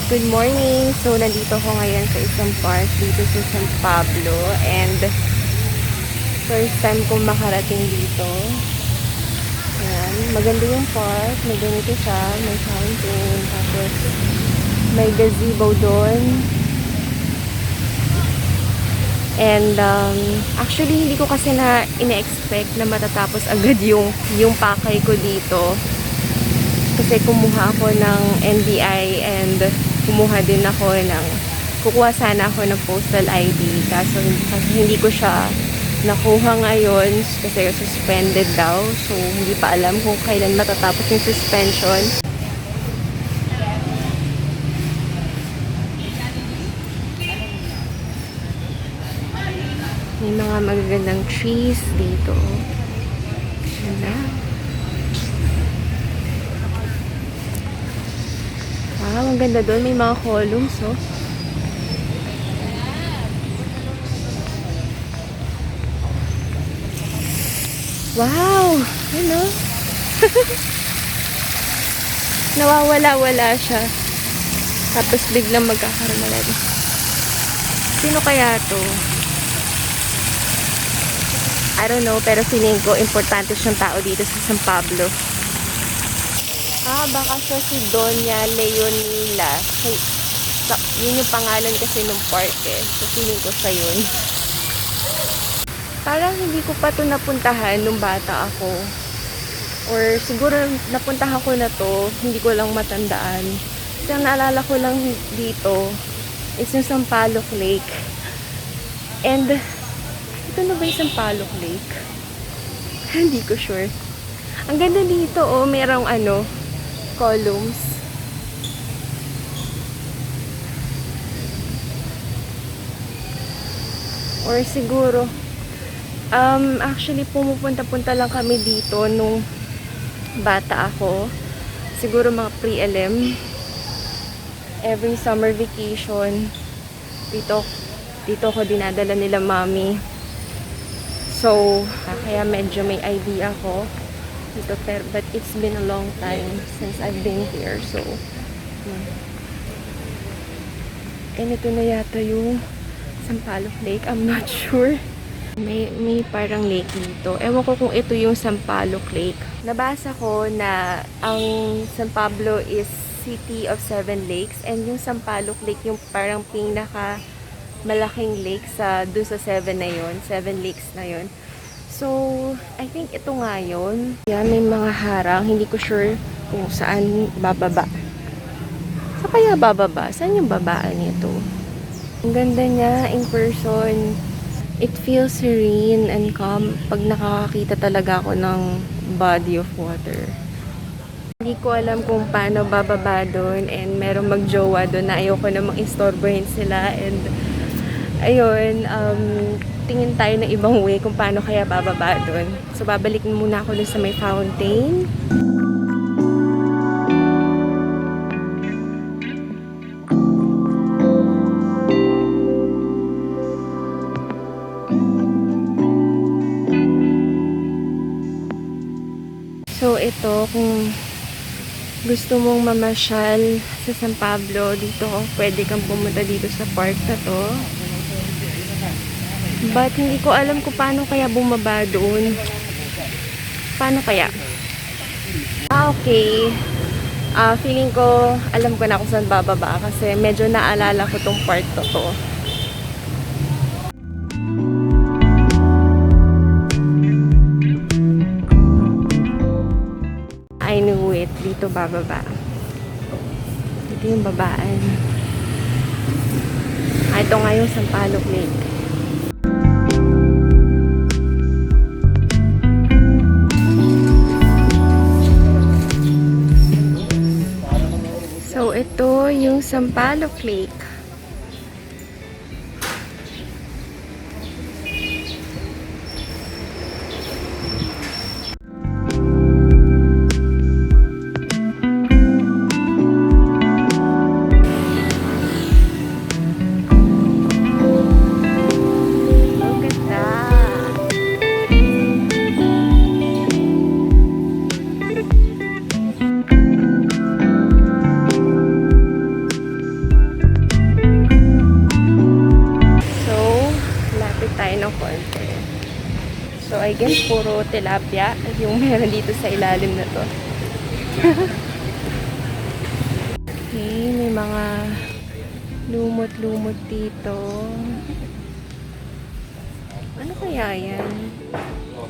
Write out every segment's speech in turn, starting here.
Good morning! So, nandito ko ngayon sa isang park dito sa San Pablo and first time kong makarating dito. Ayan, maganda yung park, may ganito siya, may fountain, tapos may gazebo doon. And actually hindi ko kasi na ina-expect na matatapos agad yung pakay ko dito. Kasi kumuha ako ng NBI and kumuha din ako kukuha sana ako ng postal ID. Kaso hindi ko siya nakuha ngayon kasi suspended daw. So, hindi pa alam kung kailan matatapos yung suspension. May mga magagandang trees dito. Ganda. Wow, ang ganda doon. May mga columns, oh. Wow! Ano? Nawawala-wala siya. Tapos biglang magkakaroon na lang. Sino kaya to? I don't know, pero feeling ko importante siyang tao dito sa San Pablo. Baka siya si Doña Leonila. Yun yung pangalan kasi ng park eh. So, feeling ko siya yun. Parang hindi ko pa ito napuntahan nung bata ako. Or siguro napuntahan ko na to, hindi ko lang matandaan. Kasi ang naalala ko lang dito is yung Sampaloc Lake. And, ito na ba yung Sampaloc Lake? Hindi ko sure. Ang ganda dito, oh, merong columns. Or siguro, actually pumupunta-punta lang kami dito nung bata ako. Siguro mga pre-LM. Every summer vacation, dito ko dinadala nila mami. So, kaya medyo may idea ako dito, but it's been a long time since I've been here. So, and ito na yata yung Sampaloc Lake. I'm not sure. May parang lake dito. Ewan ko kung ito yung Sampaloc Lake. Nabasa ko na ang San Pablo is City of Seven Lakes and yung Sampaloc Lake yung parang pinaka malaking lake dun sa Seven Lakes na yun. So, I think ito nga yun. Yan, may mga harang. Hindi ko sure kung saan bababa. Saan kaya bababa? Saan yung babaan nito? Ang ganda niya in person. It feels serene and calm pag nakakakita talaga ako ng body of water. Hindi ko alam kung paano bababa doon and merong magjowa doon na ayoko namang istorbohin sila and ayun, tingin tayo ng ibang way kung paano kaya bababa doon. So, babalik muna ako doon sa may fountain. So, ito, kung gusto mong mamasyal sa San Pablo, dito pwede kang pumunta dito sa park na to. But hindi ko alam kung paano kaya bumaba doon. Paano kaya? Okay. Feeling ko, alam ko na kung saan bababa kasi medyo naalala ko tong park to. I knew it. Dito bababa. Dito yung babaan. Ito nga yung Sampaloc Lake. So, ito yung Sampaloc Lake. guess puro tilapia yung meron dito sa ilalim na to. Okay, may mga lumot-lumot dito. Ano kaya yan?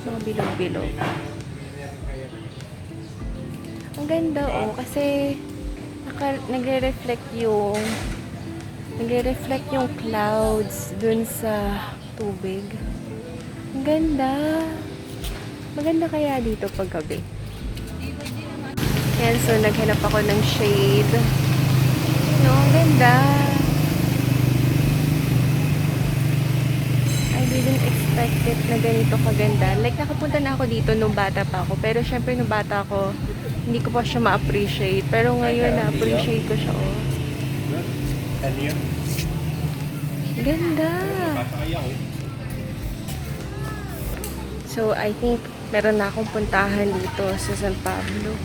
Mga bilog-bilog. Ang ganda kasi nagre-reflect yung clouds dun sa tubig. Ang ganda. Maganda kaya dito pag gabi. Yan, so naghanap ako ng shade. No, ang ganda. I didn't expect it na ganito kaganda. Like, nakapunta na ako dito nung bata pa ako. Pero syempre nung bata ako, hindi ko pa siya ma-appreciate. Pero ngayon, na-appreciate ko siya, oh. Ganda. So, I think meron na akong puntahan dito sa San Pablo.